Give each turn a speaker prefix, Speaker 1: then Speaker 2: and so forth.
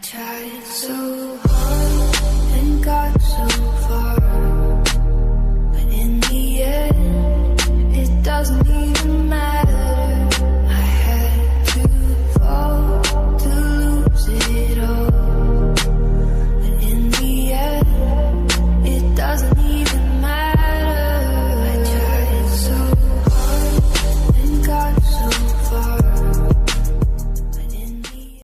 Speaker 1: Tried so hard and got so far, but in the end, it doesn't even